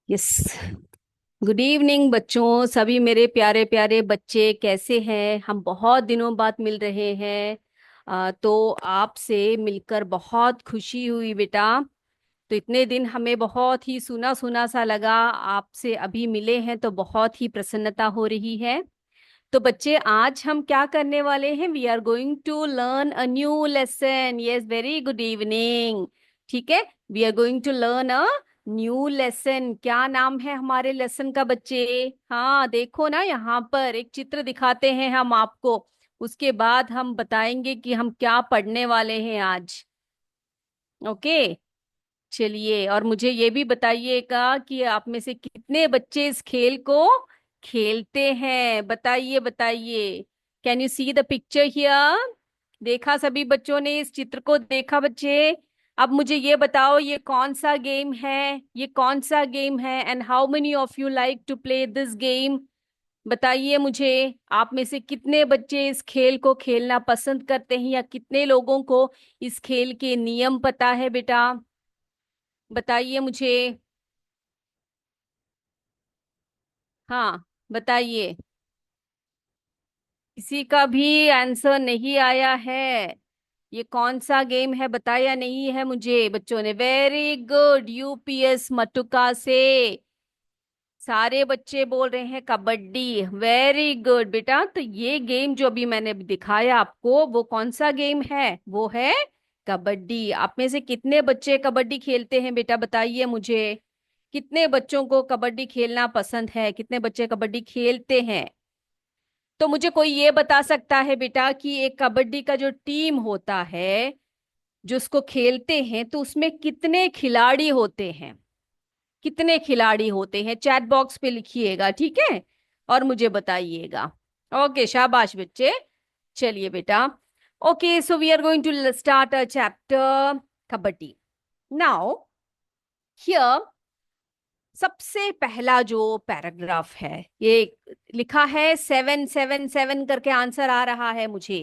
Yes. Good evening बच्चों, सभी मेरे प्यारे प्यारे बच्चे कैसे हैं? हम बहुत दिनों बाद मिल रहे हैं। तो आपसे मिलकर बहुत खुशी हुई बेटा। तो इतने दिन हमें बहुत ही सुना सुना सा लगा, आपसे अभी मिले हैं तो बहुत ही प्रसन्नता हो रही है। तो बच्चे, आज हम क्या करने वाले हैं? We are going to learn a new lesson. Yes, very good evening. ठीक है, we are going to learn a new lesson. क्या नाम है हमारे लेसन का बच्चे? हाँ, देखो ना, यहाँ पर एक चित्र दिखाते हैं हम आपको। उसके बाद हम बताएंगे कि हम क्या पढ़ने वाले हैं आज। ओके, चलिए। और मुझे ये भी बताइएगा कि आप में से कितने बच्चे इस खेल को खेलते हैं। बताइए बताइए। Can you see the picture here? देखा? सभी बच्चों ने इस चित्र को देखा बच्चे? अब मुझे ये बताओ, ये कौन सा गेम है? ये कौन सा गेम है? And how many of you like to play this game? बताइए मुझे, आप में से कितने बच्चे इस खेल को खेलना पसंद करते हैं, या कितने लोगों को इस खेल के नियम पता है बेटा? बताइए मुझे। हाँ, बताइए। किसी का भी आंसर नहीं आया है? ये कौन सा गेम है बताया नहीं है मुझे बच्चों ने। वेरी गुड, यूपीएस मटुका से सारे बच्चे बोल रहे हैं कबड्डी। वेरी गुड बेटा। तो ये गेम जो अभी मैंने दिखाया आपको, वो कौन सा गेम है? वो है कबड्डी। आप में से कितने बच्चे कबड्डी खेलते हैं बेटा? बताइए मुझे। कितने बच्चों को कबड्डी खेलना पसंद है? कितने बच्चे कबड्डी खेलते हैं? तो मुझे कोई ये बता सकता है बेटा कि एक कबड्डी का जो टीम होता है, जो उसको खेलते हैं, तो उसमें कितने खिलाड़ी होते हैं? कितने खिलाड़ी होते हैं? चैट बॉक्स पे लिखिएगा, ठीक है? और मुझे बताइएगा। ओके, शाबाश बच्चे। चलिए बेटा। Okay, so we are going to start a chapter kabaddi now. Here सबसे पहला जो पैराग्राफ है, ये लिखा है 777 करके आंसर आ रहा है मुझे।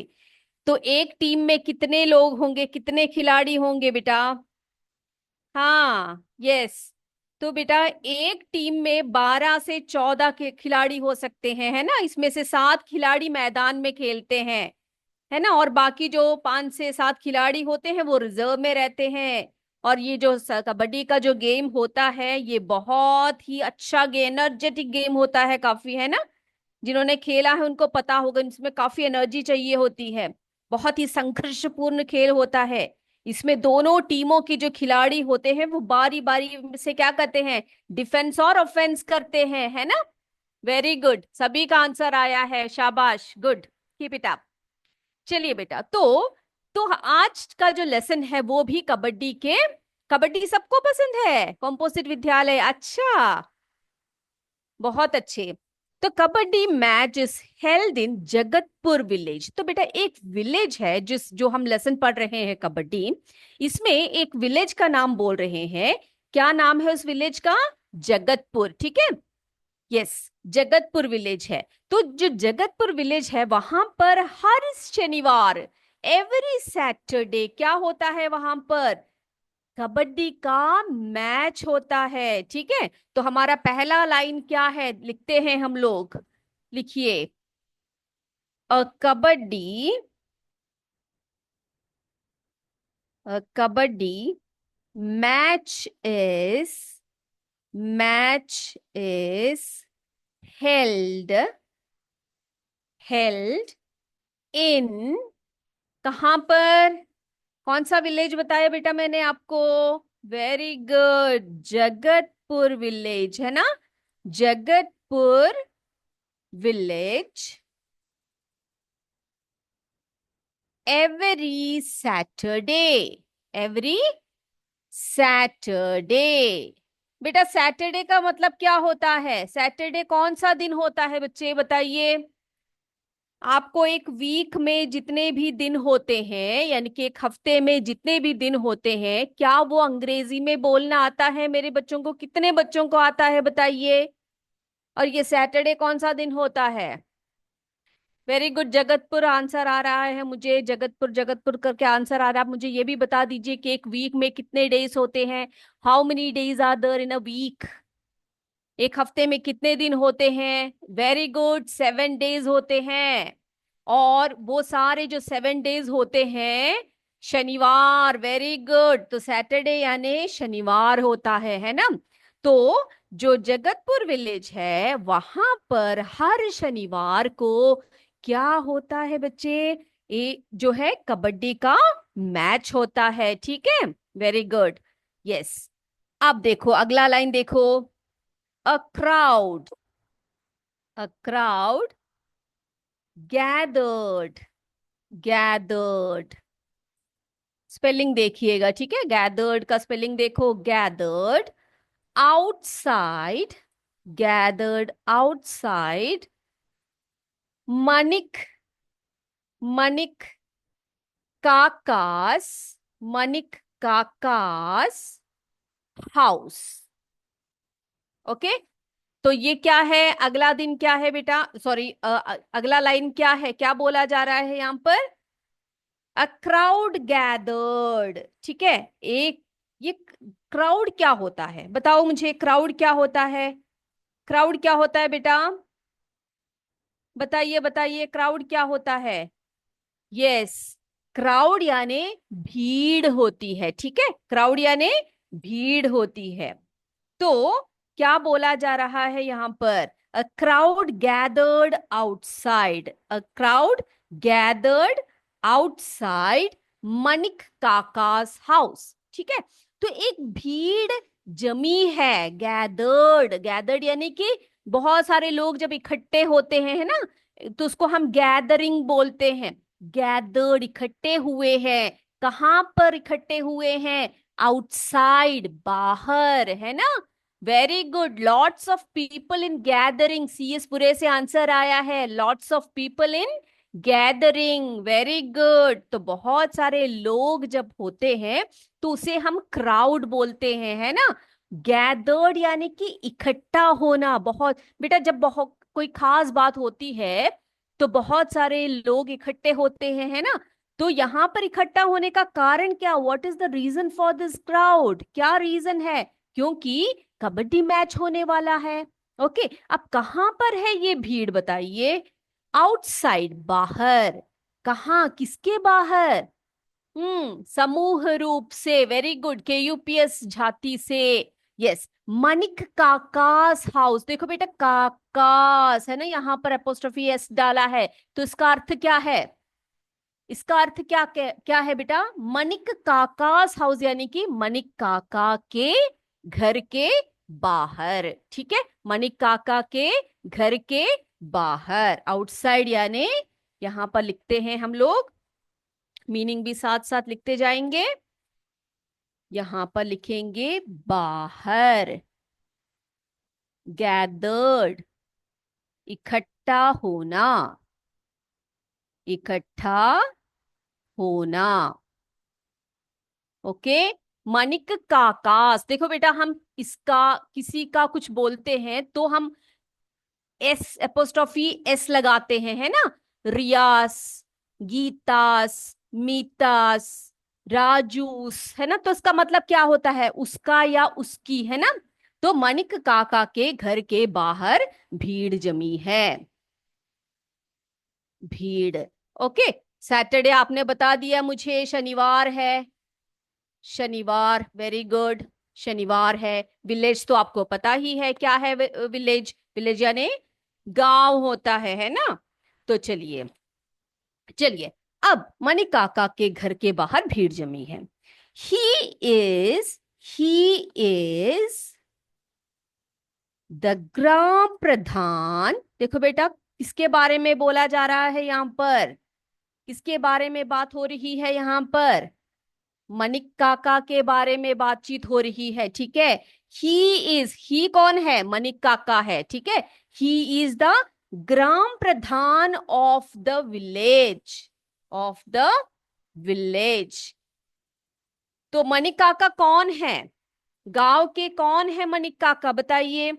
तो एक टीम में कितने लोग होंगे, कितने खिलाड़ी होंगे बेटा? हाँ, यस। तो बेटा, एक टीम में 12 से 14 के खिलाड़ी हो सकते हैं, है ना? इसमें से 7 खिलाड़ी मैदान में खेलते हैं, है ना? और बाकी जो 5 से 7 खिलाड़ी होते हैं वो रिजर्व में रहते हैं। और ये जो कबड्डी का जो गेम होता है, ये बहुत ही अच्छा एनर्जेटिक गेम होता है काफी, है ना? जिन्होंने खेला है उनको पता होगा, इसमें काफी एनर्जी चाहिए होती है। बहुत ही संघर्षपूर्ण खेल होता है। इसमें दोनों टीमों के जो खिलाड़ी होते हैं वो बारी बारी से क्या करते हैं? डिफेंस और ऑफेंस करते हैं, है ना? वेरी गुड, सभी का आंसर आया है, शाबाश, गुड, कीप इट अप। चलिए बेटा, तो आज का जो लेसन है वो भी कबड्डी के। कबड्डी सबको पसंद है कॉम्पोजिट विद्यालय? अच्छा, बहुत अच्छे। तो kabaddi match is held in Jagatpur village. तो बेटा, एक विलेज है जिस जो हम लेसन पढ़ रहे हैं कबड्डी, इसमें एक विलेज का नाम बोल रहे हैं। क्या नाम है उस विलेज का? जगतपुर, ठीक है। यस, जगतपुर विलेज है। तो जो जगतपुर विलेज है, वहां पर हर शनिवार, एवरी सैटरडे, क्या होता है वहां पर? कबड्डी का मैच होता है, ठीक है। तो हमारा पहला लाइन क्या है, लिखते हैं हम लोग। लिखिए, kabaddi, kabaddi match is, match is held, held in, कहां पर? कौन सा विलेज बताया बेटा मैंने आपको? वेरी गुड, जगतपुर विलेज, है ना? Jagatpur village, every Saturday, every Saturday. बेटा, सैटरडे का मतलब क्या होता है? सैटरडे कौन सा दिन होता है बच्चे, बताइए? आपको एक वीक में जितने भी दिन होते हैं, यानी कि एक हफ्ते में जितने भी दिन होते हैं, क्या वो अंग्रेजी में बोलना आता है मेरे बच्चों को? कितने बच्चों को आता है बताइए? और ये सैटरडे कौन सा दिन होता है? वेरी गुड, जगतपुर आंसर आ रहा है मुझे। जगतपुर, जगतपुर करके आंसर आ रहा है। आप मुझे ये भी बता दीजिए कि एक वीक में कितने डेज होते हैं? How many days are there in a week? एक हफ्ते में कितने दिन होते हैं? वेरी गुड, 7 डेज होते हैं। और वो सारे जो 7 डेज होते हैं, शनिवार, वेरी गुड, तो सैटरडे यानी शनिवार होता है ना? तो जो जगतपुर विलेज है वहां पर हर शनिवार को क्या होता है बच्चे? जो है कबड्डी का मैच होता है, ठीक है। Very good, yes. अब देखो अगला लाइन देखो। A crowd, a crowd gathered, gathered, spelling देखिएगा, ठीक है। गैदर्ड का स्पेलिंग देखो, गैदर्ड आउटसाइड, गैदर्ड आउटसाइड मनिक, मनिक काकास, मनिक काकास हाउस। ओके, तो ये क्या है? अगला दिन क्या है बेटा? सॉरी, अगला लाइन क्या है? क्या बोला जा रहा है यहां पर? अ क्राउड गैदर्ड, ठीक है। एक, ये क्राउड क्या होता है बताओ मुझे? क्राउड क्या होता है? क्राउड क्या होता है बेटा? बताइए बताइए, क्राउड क्या होता है? यस, क्राउड यानी भीड़ होती है, ठीक है। क्राउड यानी भीड़ होती है। तो क्या बोला जा रहा है यहां पर? A crowd gathered outside, a crowd gathered outside Manik Kakas house, ठीक है। तो एक भीड़ जमी है, गैदर्ड, गैदर्ड यानी कि बहुत सारे लोग जब इकट्ठे होते हैं, है ना, तो उसको हम गैदरिंग बोलते हैं। गैदर्ड, इकट्ठे हुए हैं। कहां पर इकट्ठे हुए हैं? आउटसाइड, बाहर, है ना। Very good, lots of people in gathering, CS पूरे से आंसर आया है, lots of people in gathering. Very good, तो बहुत सारे लोग जब होते हैं तो उसे हम क्राउड बोलते हैं, है ना। गैदर्ड यानी कि इकट्ठा होना, बहुत बेटा, जब बहुत कोई खास बात होती है तो बहुत सारे लोग इकट्ठे होते हैं, है ना। तो यहां पर इकट्ठा होने का कारण क्या? What is the reason for this crowd? क्या रीजन है? क्योंकि कबड्डी मैच होने वाला है। ओके, अब कहां पर है ये भीड़ बताइए? आउटसाइड, बाहर। कहाँ, किसके बाहर? समूह रूप से, वेरी गुड, केयूपीएस झाती से। यस, मनिक काकास हाउस, देखो बेटा, काकास है ना, यहाँ पर अपोस्ट्रोफी एस डाला है, तो इसका अर्थ क्या है? इसका अर्थ क्या है बेटा? मनिक काकास हाउस यानी कि मनिक काका के घर के बाहर, ठीक है। मनिक काका के घर के बाहर, आउटसाइड यानी, यहां पर लिखते हैं हम लोग, मीनिंग भी साथ साथ लिखते जाएंगे। यहां पर लिखेंगे बाहर, गैदर्ड, इकट्ठा होना, इकट्ठा होना। ओके, मनिक काकास, देखो बेटा, हम इसका किसी का कुछ बोलते हैं तो हम एस, एपोस्ट्रोफी एस लगाते हैं, है ना। रियास, गीतास, मीतास, राजूस, है ना, तो इसका मतलब क्या होता है? उसका या उसकी, है ना। तो मनिक काका के घर के बाहर भीड़ जमी है, भीड़। ओके, सैटरडे आपने बता दिया मुझे, शनिवार है, शनिवार, वेरी गुड, शनिवार है। विलेज तो आपको पता ही है क्या है? विलेज, विलेज यानी गांव होता है ना। तो चलिए, चलिए, अब मणि काका के घर के बाहर भीड़ जमी है। He is, he is the gram pradhan, देखो बेटा, किसके बारे में बोला जा रहा है यहां पर? किसके बारे में बात हो रही है यहां पर? मनिक काका के बारे में बातचीत हो रही है, ठीक है। ही इज, ही कौन है? मनिक काका है, ठीक है। He is the gram Pradhan of the village, of the village. तो मनिक काका कौन है? गांव के कौन है मनिक काका? बताइए,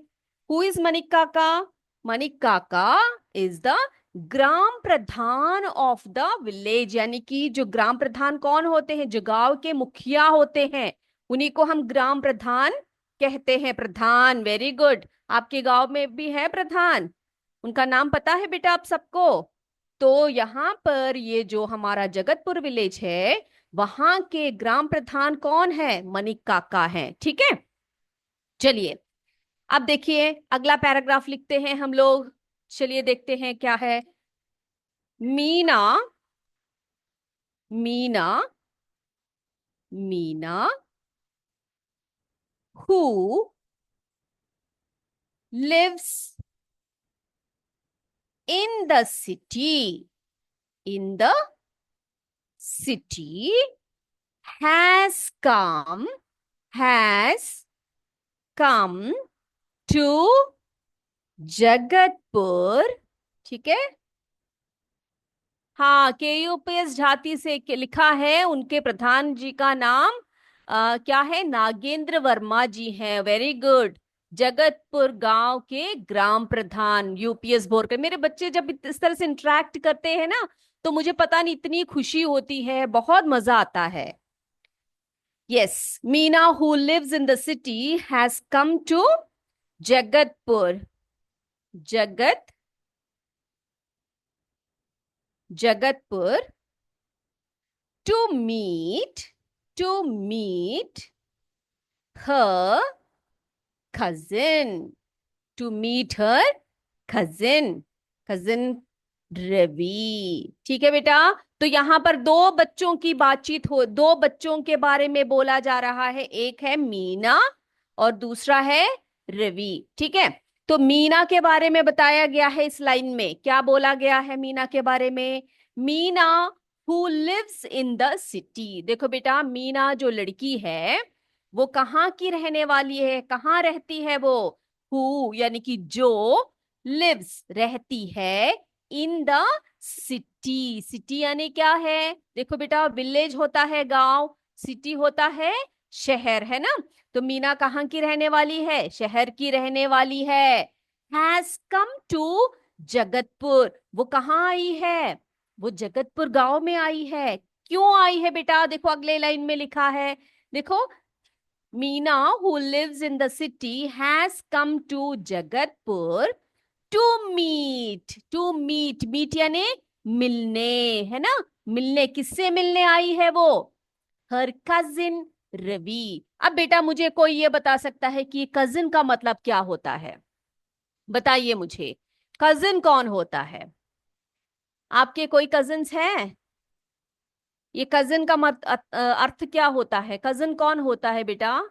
हु इज मनिक काका? मनिक काका is the gram Pradhan of the village, यानी कि जो ग्राम प्रधान कौन होते हैं? जो गांव के मुखिया होते हैं, उन्हीं को हम ग्राम प्रधान कहते हैं प्रधान। Very good. आपके गांव में भी है प्रधान, उनका नाम पता है बेटा आप सबको? तो यहाँ पर ये जो हमारा जगतपुर विलेज है, वहां के ग्राम प्रधान कौन है? मनिक काका है। ठीक है, चलिए अब देखिए अगला पैराग्राफ लिखते हैं हम लोग। चलिए देखते हैं क्या है। Meena, Meena, Meena who lives in the city, in the city has come, has come to Jagatpur. ठीक है, हाँ, केयूपीएस झाती से लिखा है। उनके प्रधान जी का नाम क्या है? नागेंद्र वर्मा जी हैं। Very good. जगतपुर गांव के ग्राम प्रधान यूपीएस बोर के। मेरे बच्चे जब इस तरह से इंटरेक्ट करते हैं ना, तो मुझे पता नहीं इतनी खुशी होती है, बहुत मजा आता है। Yes, Meena who lives in the city has come to Jagatpur, Jagat Jagatpur to meet, to meet her cousin, to meet her cousin, cousin Ravi. ठीक है बेटा, तो यहां पर दो बच्चों की बातचीत हो, दो बच्चों के बारे में बोला जा रहा है। एक है मीना और दूसरा है रवि। ठीक है, तो मीना के बारे में बताया गया है इस लाइन में। क्या बोला गया है मीना के बारे में? Meena who lives in the city. देखो बेटा, मीना जो लड़की है वो कहाँ की रहने वाली है? कहाँ रहती है वो? हु यानी कि जो, लिव्स रहती है, इन द सिटी। सिटी यानी क्या है? देखो बेटा, विलेज होता है गांव, सिटी होता है शहर, है ना? तो मीना कहाँ की रहने वाली है? शहर की रहने वाली है। हैज कम टू जगतपुर, वो कहाँ आई है? वो जगतपुर गांव में आई है। क्यों आई है बेटा? देखो अगले लाइन में लिखा है, देखो, Meena who lives in the city has come to Jagatpur to meet, to meet, meet यानी मिलने, है ना? मिलने, किससे मिलने आई है वो? हर कजिन रवि। अब बेटा मुझे कोई ये बता सकता है कि कजिन का मतलब क्या होता है? बताइए मुझे, कजिन कौन होता है? आपके कोई कजिन्स हैं? ये कजिन का अर्थ क्या होता है? कजिन कौन होता है बेटा?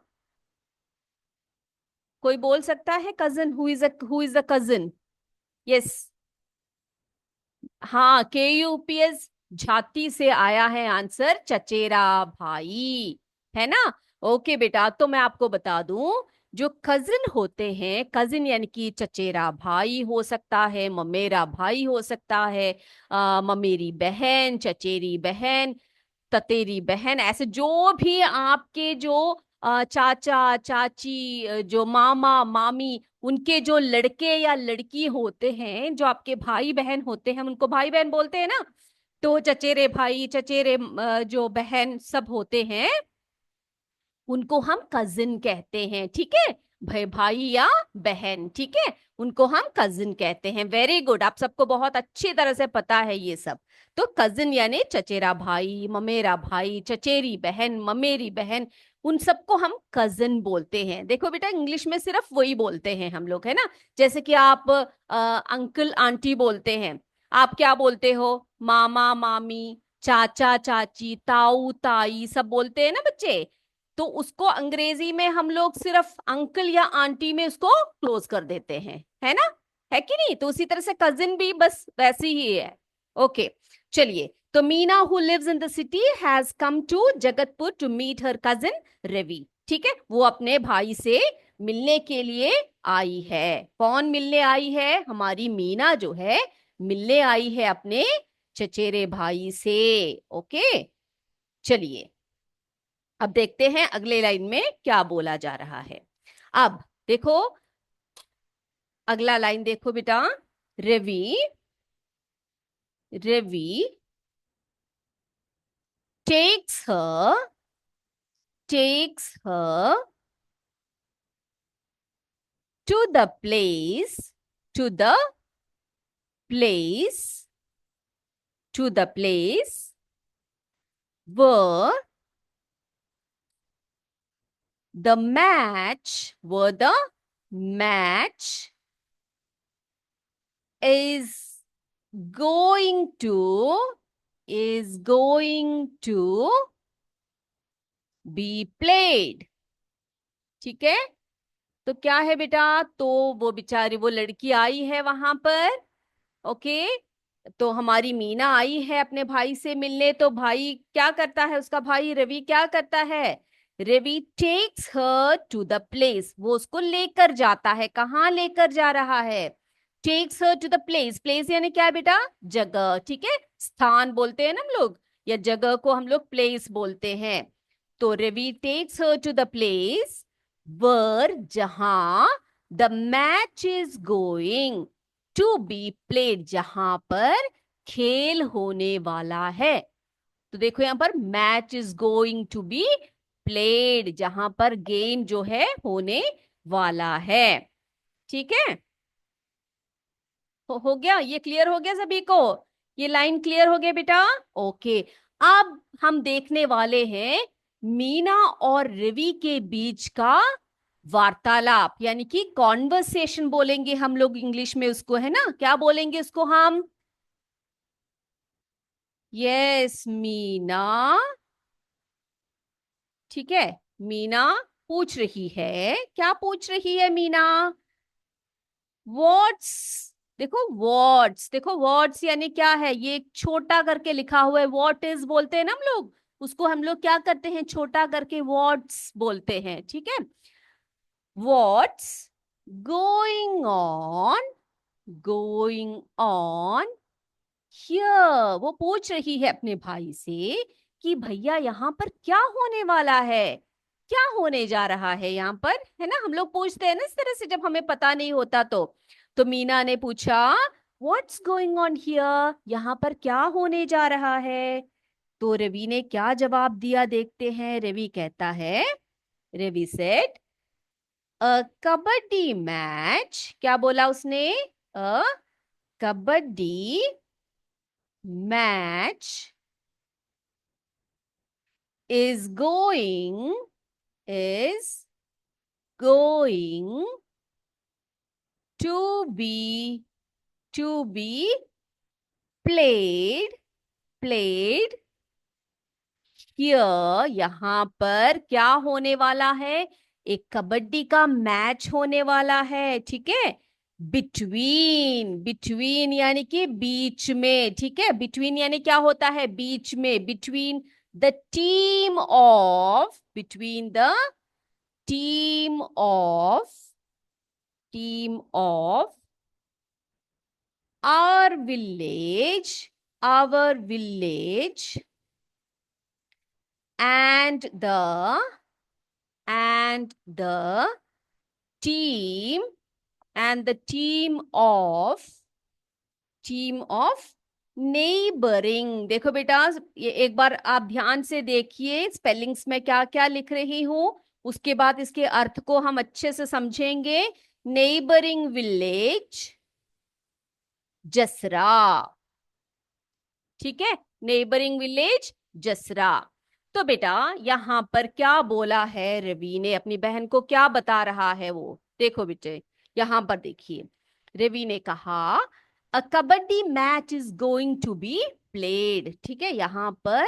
कोई बोल सकता है? Cousin, who is a cousin? Yes, हाँ, केयूपीएस झाती से आया है आंसर, चचेरा भाई, है ना? ओके बेटा, तो मैं आपको बता दूं, जो कजिन होते हैं, कजिन यानी कि चचेरा भाई हो सकता है, ममेरा भाई हो सकता है, ममेरी बहन, चचेरी बहन, ततेरी बहन, ऐसे जो भी आपके जो चाचा चाची, जो मामा मामी, उनके जो लड़के या लड़की होते हैं, जो आपके भाई बहन होते हैं, उनको भाई बहन बोलते हैं ना। तो चचेरे भाई, चचेरे जो बहन सब होते हैं, उनको हम कजिन कहते हैं। ठीक है, भाई भाई या बहन, ठीक है, उनको हम कजिन कहते हैं। वेरी गुड, आप सबको बहुत अच्छी तरह से पता है ये सब। तो कजिन यानी चचेरा भाई, ममेरा भाई, चचेरी बहन, ममेरी बहन, उन सबको हम कजिन बोलते हैं। देखो बेटा, इंग्लिश में सिर्फ वही बोलते हैं हम लोग, है ना? जैसे कि आप अंकल आंटी बोलते हैं, आप क्या बोलते हो? मामा मामी, चाचा चाची, ताऊ ताई, सब बोलते हैं ना बच्चे। तो उसको अंग्रेजी में हम लोग सिर्फ अंकल या आंटी में उसको क्लोज कर देते हैं, है ना? है कि नहीं? तो उसी तरह से कजिन भी बस वैसी ही है। ओके, चलिए, तो Meena who lives in the city has come to Jagatpur to meet her cousin Ravi. ठीक है, वो अपने भाई से मिलने के लिए आई है। कौन मिलने आई है? हमारी मीना जो है, मिलने आई है अपने चचेरे भाई से। ओके, चलिए अब देखते हैं अगले लाइन में क्या बोला जा रहा है। अब देखो, अगला लाइन देखो बेटा, Ravi, Ravi takes her, takes her to the place, to the place, to the place where the match, where the match is going to, is going to be played. ठीक है, तो क्या है बेटा, तो वो बेचारी वो लड़की आई है वहां पर, ओके। तो हमारी मीना आई है अपने भाई से मिलने, तो भाई क्या करता है, उसका भाई रवि क्या करता है, Ravi takes her to the place, वो उसको लेकर जाता है, कहाँ लेकर जा रहा है, takes her to the place, place यानी क्या है बेटा, जगह, ठीक है, स्थान बोलते हैं ना हम लोग, या जगह को हम लोग प्लेस बोलते हैं। तो Ravi takes her to the place where, जहां the match is going to be played, जहां पर खेल होने वाला है। तो देखो यहां पर match is going to be played, जहां पर गेम जो है होने वाला है। ठीक है, हो गया, ये क्लियर हो गया सभी को, ये लाइन क्लियर हो गया बेटा, ओके। अब हम देखने वाले हैं मीना और रवि के बीच का वार्तालाप, यानी कि कॉन्वर्सेशन बोलेंगे हम लोग इंग्लिश में उसको, है ना, क्या बोलेंगे उसको हम, यस मीना, ठीक है, मीना पूछ रही है, क्या पूछ रही है मीना, व्हाट्स, देखो वर्ड्स, देखो वर्ड्स यानी क्या है, ये एक छोटा करके लिखा हुआ है, व्हाट इज बोलते हैं ना हम लोग, उसको हम लोग क्या करते हैं, छोटा करके वर्ड्स बोलते हैं, ठीक है। What's going on, going on here, वो पूछ रही है अपने भाई से कि भैया यहाँ पर क्या होने वाला है, क्या होने जा रहा है यहाँ पर, है ना, हम लोग पूछते हैं ना इस तरह से जब हमें पता नहीं होता। तो मीना ने पूछा व्हाट्स गोइंग ऑन हियर, यहाँ पर क्या होने जा रहा है। तो रवि ने क्या जवाब दिया, देखते हैं। रवि कहता है, Ravi said a kabaddi match, क्या बोला उसने, अ kabaddi match is going, is going to be, to be played, played here, यहाँ पर क्या होने वाला है, एक कबड्डी का मैच होने वाला है, ठीक है। बिटवीन, बिटवीन यानी कि बीच में, ठीक है, बिटवीन यानी क्या होता है, बीच में, between the team of, between the team of, team of our village, our village and the team, and the team of neighboring, देखो बेटा ये एक बार आप ध्यान से देखिए स्पेलिंग्स में क्या क्या लिख रही हूं, उसके बाद इसके अर्थ को हम अच्छे से समझेंगे। नेबरिंग विलेज जसरा, ठीक है, नेबरिंग विलेज जसरा। तो बेटा यहाँ पर क्या बोला है रवि ने, अपनी बहन को क्या बता रहा है वो, देखो बेटे यहाँ पर देखिए, रवि ने कहा a kabaddi match is going to be played, ठीक है, यहाँ पर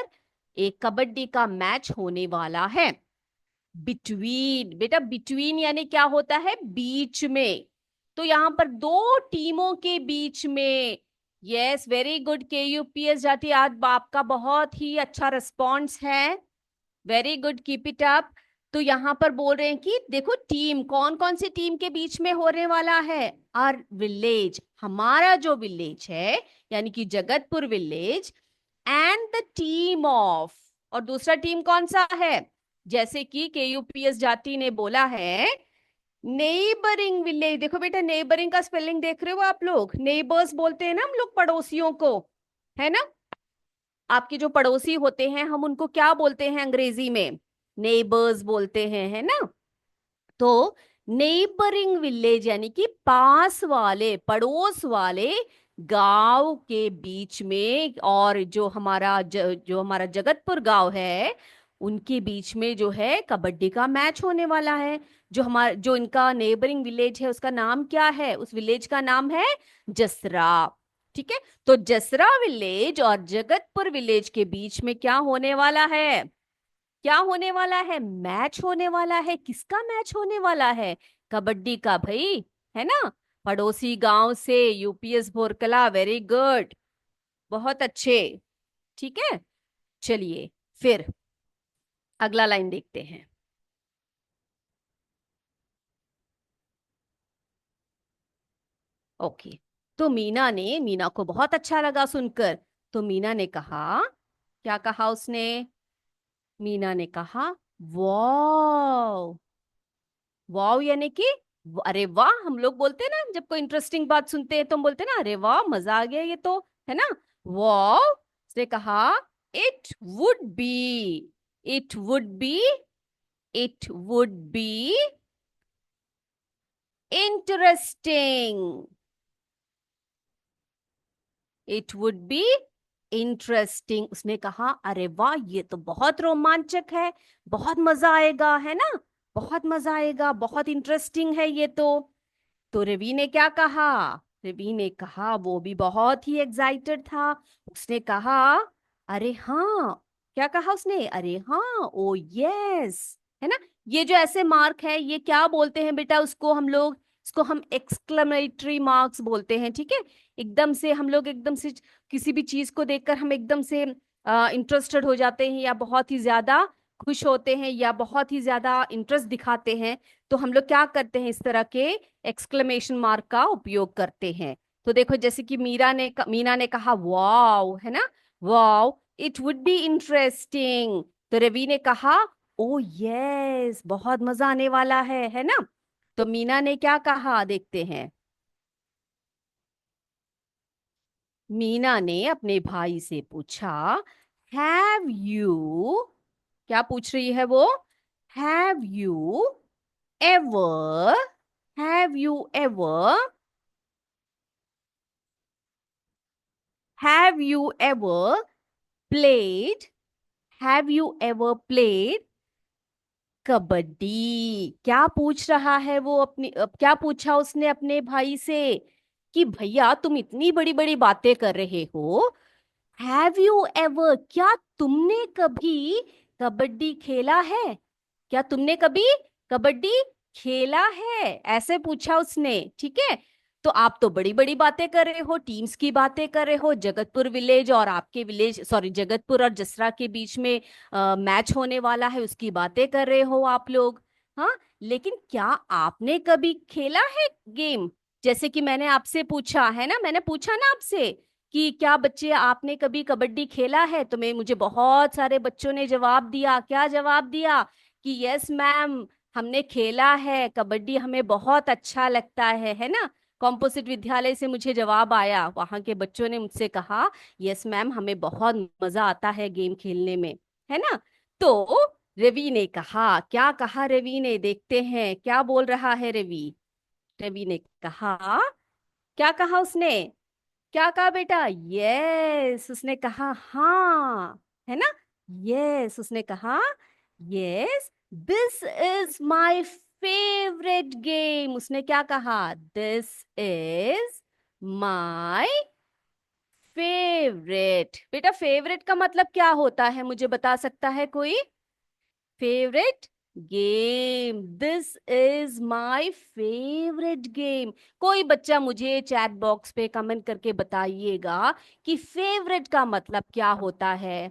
एक कबड्डी का मैच होने वाला है। बिटवीन, बेटा बिटवीन यानी क्या होता है, बीच में, तो यहाँ पर दो टीमों के बीच में। यस, वेरी गुड KUPS जाति, आज आपका बहुत ही अच्छा रिस्पॉन्स है, very good, keep it up. तो यहाँ पर बोल रहे हैं कि देखो टीम, कौन कौन सी टीम के बीच में होने वाला है, आर विलेज, हमारा जो विलेज है यानी कि Jagatpur village, and the team of, और दूसरा टीम कौन सा है, जैसे कि KUPS जाति ने बोला है नेबरिंग विलेज। देखो बेटा नेबरिंग का स्पेलिंग देख रहे हो आप लोग, नेबर्स बोलते हैं ना हम लोग पड़ोसियों को, है ना, आपके जो पड़ोसी होते हैं हम उनको क्या बोलते हैं अंग्रेजी में, नेबर्स बोलते हैं, है ना। तो नेबरिंग विलेज यानी कि पास वाले, पड़ोस वाले गांव के बीच में, और जो हमारा जगतपुर गांव है उनके बीच में जो है कबड्डी का मैच होने वाला है। जो इनका नेबरिंग विलेज है उसका नाम क्या है? उस विलेज का नाम है जसरा। ठीक है, तो जसरा विलेज और जगतपुर विलेज के बीच में क्या होने वाला है? क्या होने वाला है? मैच होने वाला है। किसका मैच होने वाला है? कबड्डी का भाई, है ना। पड़ोसी गांव से यूपीएस भोरकला, वेरी गुड, बहुत अच्छे। ठीक है, चलिए फिर अगला लाइन देखते हैं। ओके, तो मीना को बहुत अच्छा लगा सुनकर। तो मीना ने कहा, क्या कहा उसने? मीना ने कहा वाह। वाह यानी कि अरे वाह, हम लोग बोलते हैं ना जब कोई इंटरेस्टिंग बात सुनते हैं तो हम बोलते हैं ना, अरे वाह मजा आ गया ये तो, है ना। वाह, उसने कहा it would be, it would be, it would be interesting, it would be interesting. उसने कहा अरे वाह ये तो बहुत रोमांचक है, बहुत मजा आएगा, है ना, बहुत मजा आएगा, बहुत इंटरेस्टिंग है ये तो रवि ने क्या कहा? रवि ने कहा, वो भी बहुत ही एक्साइटेड था। उसने कहा अरे हाँ, क्या कहा उसने? अरे हाँ, ओ यस, है ना। ये जो ऐसे मार्क है ये क्या बोलते हैं बेटा? उसको हम लोग, इसको हम एक्सक्लेमेटरी मार्क्स बोलते हैं। ठीक है, एकदम से हम लोग एकदम से किसी भी चीज को देखकर हम एकदम से इंटरेस्टेड हो जाते हैं, या बहुत ही ज्यादा खुश होते हैं, या बहुत ही ज्यादा इंटरेस्ट दिखाते हैं, तो हम लोग क्या करते हैं? इस तरह के एक्सक्लेमेशन मार्क का उपयोग करते हैं। तो देखो, जैसे कि मीना ने कहा वाओ, है ना, wow it would be interesting. तो रवि ने कहा ओ यस, बहुत मजा आने वाला है ना। तो मीना ने क्या कहा देखते हैं। मीना ने अपने भाई से पूछा, हैव यू, क्या पूछ रही है वो? Have you ever, have you ever, have you ever played, have you ever played kabaddi? क्या पूछ रहा है वो क्या पूछा उसने अपने भाई से कि भैया तुम इतनी बड़ी बड़ी बातें कर रहे हो, हैव यू एवर, क्या तुमने कभी कबड्डी खेला है? क्या तुमने कभी कबड्डी खेला है? ऐसे पूछा उसने। ठीक है, तो आप तो बड़ी बड़ी बातें कर रहे हो, टीम्स की बातें कर रहे हो, जगतपुर विलेज और आपके विलेज, सॉरी जगतपुर और जसरा के बीच में मैच होने वाला है, उसकी बातें कर रहे हो आप लोग। हाँ, लेकिन क्या आपने कभी खेला है गेम? जैसे कि मैंने आपसे पूछा है ना, मैंने पूछा ना आपसे कि क्या बच्चे आपने कभी कबड्डी खेला है, तो मैं मुझे बहुत सारे बच्चों ने जवाब दिया। क्या जवाब दिया? कि यस मैम, हमने खेला है कबड्डी, हमें बहुत अच्छा लगता है ना। कॉम्पोजिट विद्यालय से मुझे जवाब आया, वहां के बच्चों ने मुझसे कहा यस मैम, हमें बहुत मजा आता है गेम खेलने में, है ना। तो रवि ने कहा, क्या कहा रवि ने, देखते हैं क्या बोल रहा है रवि। रवि ने कहा, क्या कहा उसने? क्या कहा बेटा? यस, उसने कहा हाँ, है ना। यस, उसने कहा yes, this is my favourite game. उसने क्या कहा? This is my favourite. बेटा फेवरेट का मतलब क्या होता है, मुझे बता सकता है कोई? Favourite game, this is my favourite game. कोई बच्चा मुझे चैट बॉक्स पे कमेंट करके बताइएगा कि फेवरेट का मतलब क्या होता है।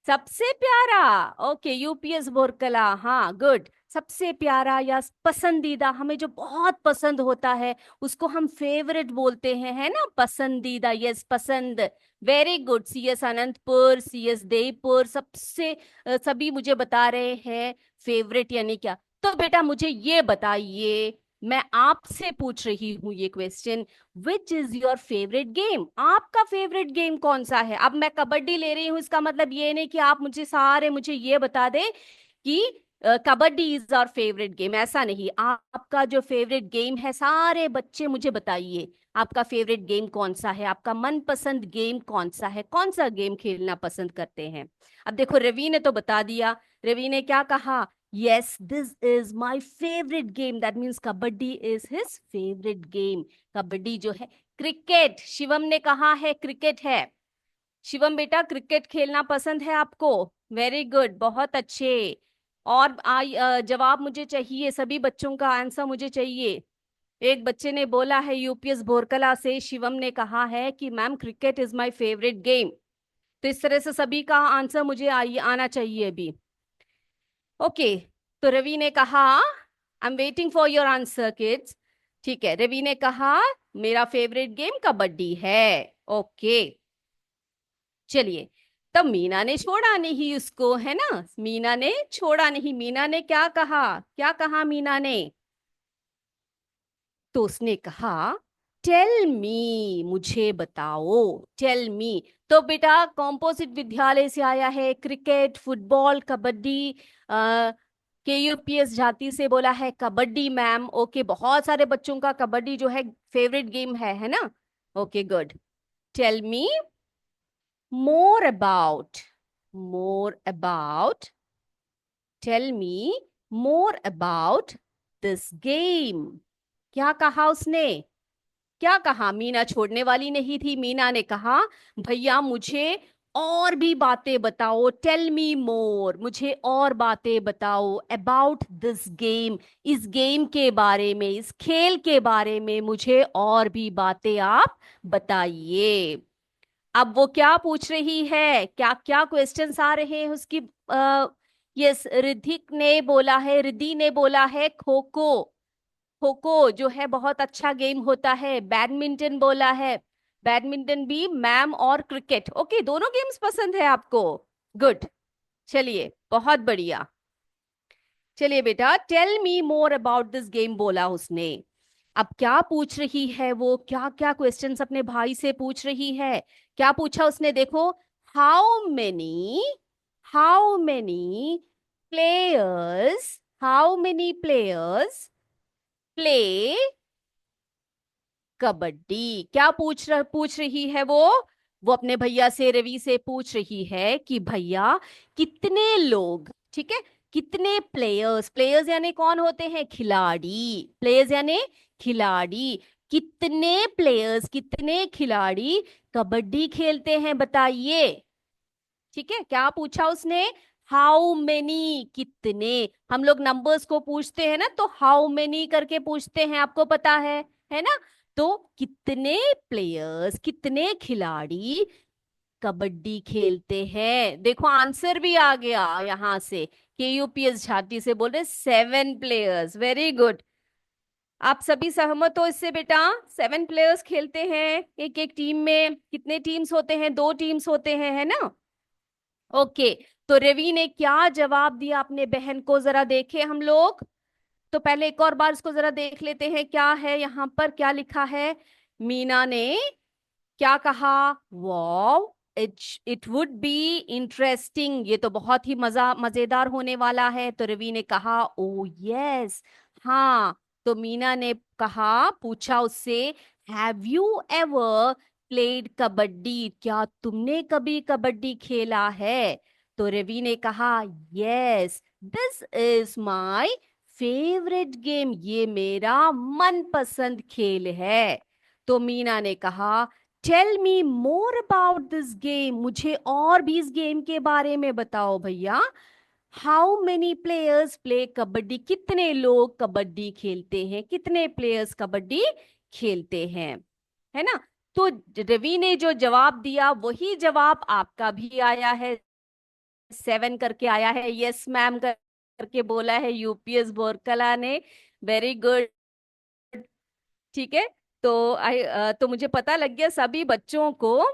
सबसे प्यारा। ओके, यूपीएस बोरकला, हाँ गुड। सबसे प्यारा या पसंदीदा, हमें जो बहुत पसंद होता है उसको हम फेवरेट बोलते हैं, है ना, पसंदीदा, यस पसंद। Very good, CS Anantapur, CS Devpur, सभी मुझे बता रहे हैं फेवरेट यानी क्या। तो बेटा मुझे ये बताइए, मैं आपसे पूछ रही हूँ ये question, which is your favourite game? आपका फेवरेट गेम कौन सा है? अब मैं कबड्डी ले रही हूँ, इसका मतलब ये नहीं कि आप मुझे ये बता दे कि kabaddi is our favourite game, ऐसा नहीं। आपका जो फेवरेट गेम है, सारे बच्चे मुझे बताइए, आपका फेवरेट गेम कौन सा है, आपका मनपसंद गेम कौन सा है, कौन सा गेम खेलना पसंद करते हैं। अब देखो रवि ने तो बता दिया। रवि ने क्या कहा? Yes, this is my favourite game, that means kabaddi is his favourite game. Kabaddi जो है, क्रिकेट शिवम ने कहा है क्रिकेट है। शिवम बेटा क्रिकेट खेलना पसंद है आपको? वेरी गुड, बहुत अच्छे। और जवाब मुझे चाहिए, सभी बच्चों का आंसर मुझे चाहिए। एक बच्चे ने बोला है यूपीएस भोरकला से, शिवम ने कहा है कि ma'am cricket is my favourite game. तो इस तरह से सभी का आंसर मुझे आना चाहिए अभी। ओके, तो रवि ने कहा I am waiting for your answer kids. ठीक है, रवि ने कहा मेरा फेवरेट गेम कबड्डी है। ओके, चलिए। तब मीना ने छोड़ा नहीं उसको, है ना, मीना ने छोड़ा नहीं। मीना ने क्या कहा? क्या कहा मीना ने? तो उसने कहा टेल मी, मुझे बताओ, टेल मी। तो बेटा कॉम्पोजिट विद्यालय से आया है, क्रिकेट फुटबॉल कबड्डी। के यूपीएस झांसी से बोला है कबड्डी मैम। ओके, बहुत सारे बच्चों का कबड्डी जो है फेवरेट गेम है ना। Okay good. Tell me more about, more about, tell me more about this game। क्या कहा उसने? क्या कहा? मीना छोड़ने वाली नहीं थी। मीना ने कहा भैया मुझे और भी बातें बताओ, टेल मी मोर, मुझे और बातें बताओ अबाउट दिस गेम, इस गेम के बारे में, इस खेल के बारे में मुझे और भी बातें आप बताइए। अब वो क्या पूछ रही है, क्या क्या क्वेश्चंस आ रहे हैं उसकी? यस, रिधिक ने बोला है, रिद्धि ने बोला है खो खो। खो खो जो है बहुत अच्छा गेम होता है। बैडमिंटन बोला है, बैडमिंटन भी मैम। और क्रिकेट, ओके, दोनों गेम्स पसंद है आपको। गुड, चलिए बहुत बढ़िया। चलिए बेटा, tell me more about this game बोला उसने। अब क्या पूछ रही है वो, क्या क्या क्वेश्चंस अपने भाई से पूछ रही है? क्या पूछा उसने देखो। How many players play kabaddi. क्या पूछ रही है वो अपने भैया से, रवि से पूछ रही है कि भैया कितने लोग, ठीक है, कितने प्लेयर्स, प्लेयर्स यानी कौन होते हैं? खिलाड़ी। प्लेयर्स यानी खिलाड़ी। कितने प्लेयर्स, कितने खिलाड़ी कबड्डी खेलते हैं बताइए। ठीक है, क्या पूछा उसने? हाउ मेनी, कितने। हम लोग नंबर्स को पूछते हैं ना तो हाउ मेनी करके पूछते हैं, आपको पता है ना। तो कितने प्लेयर्स, कितने खिलाड़ी कबड्डी खेलते हैं? देखो आंसर भी आ गया यहां से, के यूपीएस झाटी से बोल रहे 7 प्लेयर्स। वेरी गुड, आप सभी सहमत हो इससे बेटा? 7 प्लेयर्स खेलते हैं एक एक टीम में। कितने टीम्स होते हैं? 2 टीम्स होते हैं, है ना। ओके, तो रवि ने क्या जवाब दिया अपने बहन को, जरा देखें हम लोग। तो पहले एक और बार इसको जरा देख लेते हैं, क्या है यहाँ पर, क्या लिखा है। मीना ने क्या कहा? Wow, it it would be interesting, ये तो बहुत ही मजेदार होने वाला है। तो रवि ने कहा ओ यस, हाँ। तो मीना ने कहा, पूछा उससे, have you ever played kabaddi, क्या तुमने कभी कबड्डी खेला है? तो रवि ने कहा yes, this is my favourite game, ये मेरा मनपसंद खेल है। तो मीना ने कहा tell me more about this game, मुझे और भी इस गेम के बारे में बताओ भैया। How many players play kabaddi, कितने लोग कबड्डी खेलते हैं, कितने प्लेयर्स कबड्डी खेलते हैं, है ना। तो रवि ने जो जवाब दिया वही जवाब आपका भी आया है, 7 करके आया है। यस मैम करके बोला है यूपीएस बोरकला ने। वेरी गुड, ठीक है। तो मुझे पता लग गया सभी बच्चों को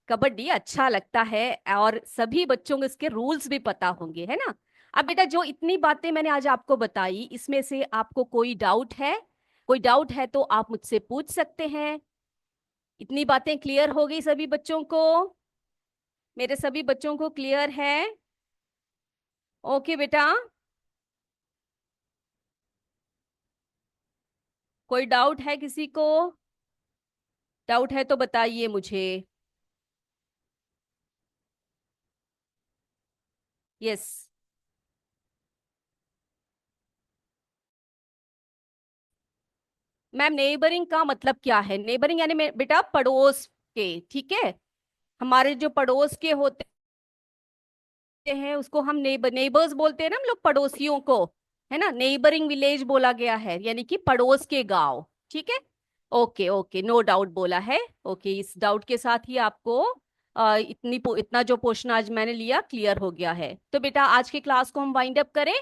कबड्डी अच्छा लगता है, और सभी बच्चों को इसके रूल्स भी पता होंगे, है ना। अब बेटा जो इतनी बातें मैंने आज आपको बताई, इसमें से आपको कोई डाउट है? कोई डाउट है तो आप मुझसे पूछ सकते हैं। इतनी बातें क्लियर हो गई सभी बच्चों को? मेरे सभी बच्चों को क्लियर है? ओके बेटा, कोई डाउट है किसी को? डाउट है तो बताइए मुझे। यस। मैम नेबरिंग का मतलब क्या है? नेबरिंग यानी बेटा पड़ोस के, ठीक है। हमारे जो पड़ोस के होते हैं उसको हम नेबर्स बोलते हैं ना हम लोग, पड़ोसियों को। है ना, नेबरिंग विलेज बोला गया है, यानी कि पड़ोस के गांव। ठीक है। ओके ओके, नो डाउट बोला है। ओके, इस डाउट के साथ ही आपको इतना जो पोर्शन आज मैंने लिया क्लियर हो गया है। तो बेटा आज की क्लास को हम वाइंड अप करें।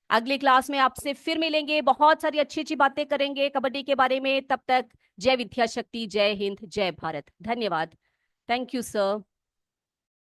अगली क्लास में आपसे फिर मिलेंगे, बहुत सारी अच्छी अच्छी बातें करेंगे कबड्डी के बारे में। तब तक जय विद्या शक्ति, जय हिंद, जय भारत। धन्यवाद। Thank you sir.